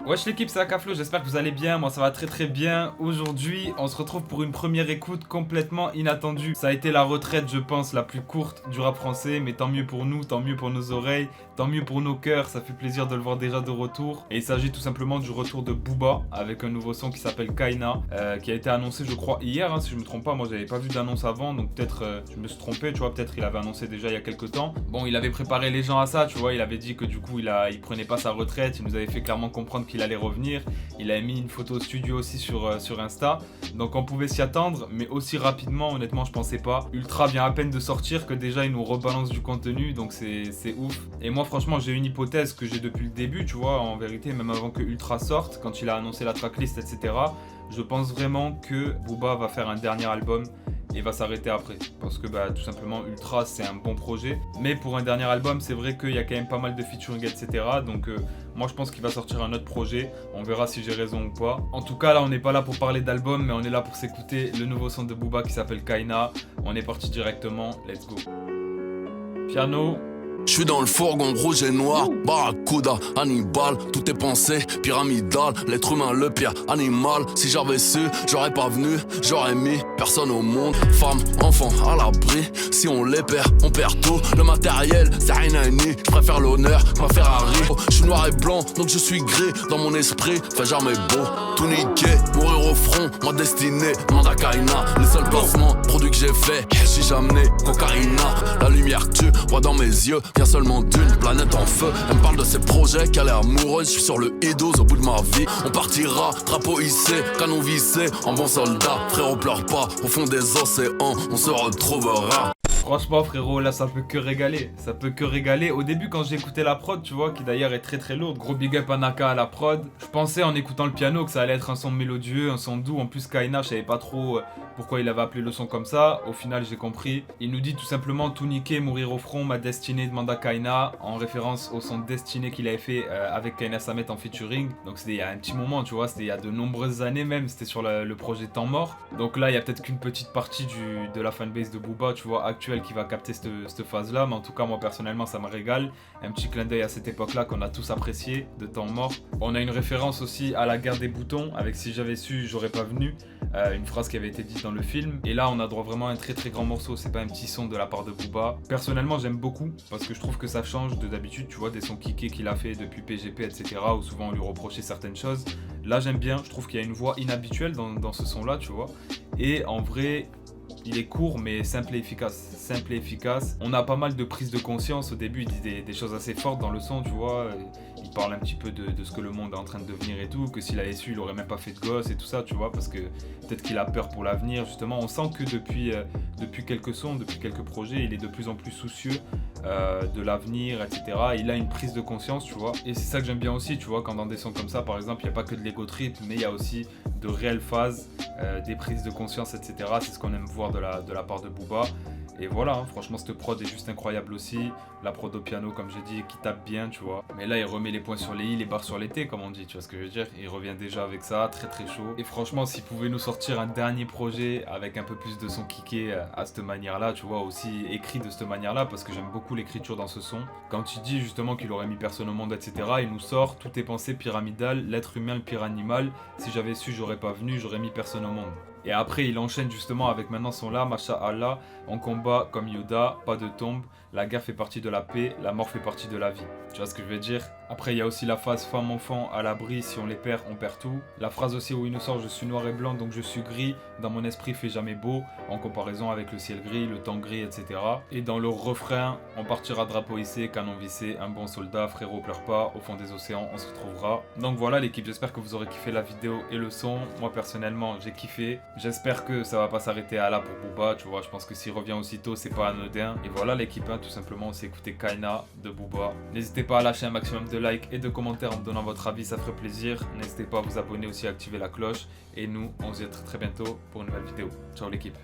Wesh l'équipe, c'est Akaflo, j'espère que vous allez bien, moi ça va très bien. Aujourd'hui, on se retrouve pour une première écoute complètement inattendue. Ça a été la retraite, je pense, la plus courte du rap français, mais tant mieux pour nous, tant mieux pour nos oreilles, tant mieux pour nos cœurs, ça fait plaisir de le voir déjà de retour. Et il s'agit tout simplement du retour de Booba, avec un nouveau son qui s'appelle Kaina, qui a été annoncé je crois hier, si je me trompe pas, moi j'avais pas vu d'annonce avant, donc peut-être je me suis trompé, tu vois, peut-être il avait annoncé déjà il y a quelques temps. Bon, il avait préparé les gens à ça, tu vois, il avait dit que du coup il prenait pas sa retraite, il nous avait fait clairement comprendre qu'il allait revenir. Il a mis une photo studio aussi sur Insta. Donc on pouvait s'y attendre, mais aussi rapidement, honnêtement, je pensais pas. Ultra vient à peine de sortir que déjà il nous rebalance du contenu, donc c'est ouf. Et moi, franchement, j'ai une hypothèse que j'ai depuis le début, tu vois, en vérité, même avant que Ultra sorte, quand il a annoncé la tracklist, etc. Je pense vraiment que Booba va faire un dernier album et va s'arrêter après. Parce que tout simplement Ultra c'est un bon projet. Mais pour un dernier album, c'est vrai qu'il y a quand même pas mal de featuring, etc. Donc moi je pense qu'il va sortir un autre projet. On verra si j'ai raison ou pas. En tout cas là on n'est pas là pour parler d'album, mais on est là pour s'écouter le nouveau son de Booba qui s'appelle Kaina. On est parti directement, let's go. Piano. Je suis dans le fourgon rouge et noir, Barracuda, Hannibal, tout est pensé, pyramidal, l'être humain le pire animal. Si j'avais su, j'aurais pas venu, j'aurais mis personne au monde. Femme, enfant, à l'abri, si on les perd, on perd tout. Le matériel, c'est rien à nier, je préfère l'honneur que ma Ferrari. Je suis noir et blanc, donc je suis gris, dans mon esprit, fait jamais beau. Tout niqué, mourir au front, ma destinée, manda Kaina. Les seuls placements, produits que j'ai fait, si j'amenais cocaïna. La lumière que tu vois dans mes yeux, vient seulement d'une planète en feu. Elle me parle de ses projets, qu'elle est amoureuse. Je suis sur le Idos au bout de ma vie. On partira, drapeau hissé, canon vissé, en bon soldat. Frérot pleure pas, au fond des océans, on se retrouvera. Franchement frérot, là ça peut que régaler, ça peut que régaler. Au début quand j'ai écouté la prod, tu vois, qui d'ailleurs est très lourde, gros big up à Naka à la prod, je pensais en écoutant le piano que ça allait être un son mélodieux, un son doux. En plus Kaina, je savais pas trop pourquoi il avait appelé le son comme ça. Au final j'ai compris. Il nous dit tout simplement tout niquer, mourir au front, ma destinée demanda Kaina, en référence au son Destinée qu'il avait fait avec Kaina Samet en featuring. Donc c'était il y a un petit moment, tu vois, c'était il y a de nombreuses années même, c'était sur le projet Temps Mort. Donc là il y a peut-être qu'une petite partie de la fanbase de Booba, tu vois, actuelle, qui va capter cette phase là, mais en tout cas moi personnellement ça me régale. Un petit clin d'œil à cette époque là qu'on a tous apprécié, de Temps Mort. On a une référence aussi à la guerre des boutons avec Si j'avais su j'aurais pas venu, une phrase qui avait été dite dans le film. Et là on a droit vraiment à un très grand morceau, c'est pas un petit son de la part de Booba. Personnellement j'aime beaucoup parce que je trouve que ça change de d'habitude, tu vois, des sons kickés qu'il a fait depuis PGP, etc., où souvent on lui reprochait certaines choses. Là j'aime bien, je trouve qu'il y a une voix inhabituelle dans ce son là, tu vois. Et en vrai il est court mais simple et efficace. Simple et efficace. On a pas mal de prise de conscience. Au début, il dit des choses assez fortes dans le son, tu vois. Il parle un petit peu de ce que le monde est en train de devenir et tout. Que s'il avait su, il aurait même pas fait de gosse et tout ça, tu vois. Parce que peut-être qu'il a peur pour l'avenir, justement. On sent que depuis quelques sons, depuis quelques projets, il est de plus en plus soucieux de l'avenir, etc. Il a une prise de conscience, tu vois. Et c'est ça que j'aime bien aussi, tu vois. Quand dans des sons comme ça, par exemple, il n'y a pas que de l'ego trip, mais il y a aussi de réelles phases, des prises de conscience, etc. C'est ce qu'on aime voir de la part de Booba. Et voilà, hein, franchement cette prod est juste incroyable aussi. La prod au piano, comme j'ai dit, qui tape bien, tu vois. Mais là il remet les points sur les i, les barres sur les t, comme on dit, tu vois ce que je veux dire. Il revient déjà avec ça, très chaud. Et franchement, s'il pouvait nous sortir un dernier projet avec un peu plus de son kické à cette manière-là, tu vois, aussi écrit de cette manière-là, parce que j'aime beaucoup l'écriture dans ce son. Quand il dit justement qu'il aurait mis personne au monde, etc., il nous sort tout est pensé pyramidal, l'être humain le pire animal. Si j'avais su, j'aurais pas venu, j'aurais mis personne au monde. Et après il enchaîne justement avec maintenant son là, Masha'Allah, on combat comme Yoda, pas de tombe, la guerre fait partie de la paix, la mort fait partie de la vie. Tu vois ce que je veux dire? Après il y a aussi la phase femme-enfant à l'abri, si on les perd, on perd tout. La phrase aussi où il nous sort je suis noir et blanc donc je suis gris, dans mon esprit fait jamais beau, en comparaison avec le ciel gris, le temps gris, etc. Et dans le refrain, on partira drapeau hissé, canon vissé, un bon soldat, frérot pleure pas, au fond des océans on se retrouvera. Donc voilà l'équipe, j'espère que vous aurez kiffé la vidéo et le son. Moi personnellement j'ai kiffé. J'espère que ça va pas s'arrêter à là pour Booba, tu vois, je pense que s'il revient aussitôt c'est pas anodin. Et voilà l'équipe, hein, tout simplement on s'est écouté Kaina de Booba. N'hésitez pas à lâcher un maximum de likes et de commentaires en me donnant votre avis, ça ferait plaisir. N'hésitez pas à vous abonner aussi, à activer la cloche. Et nous on se dit à très bientôt pour une nouvelle vidéo. Ciao l'équipe.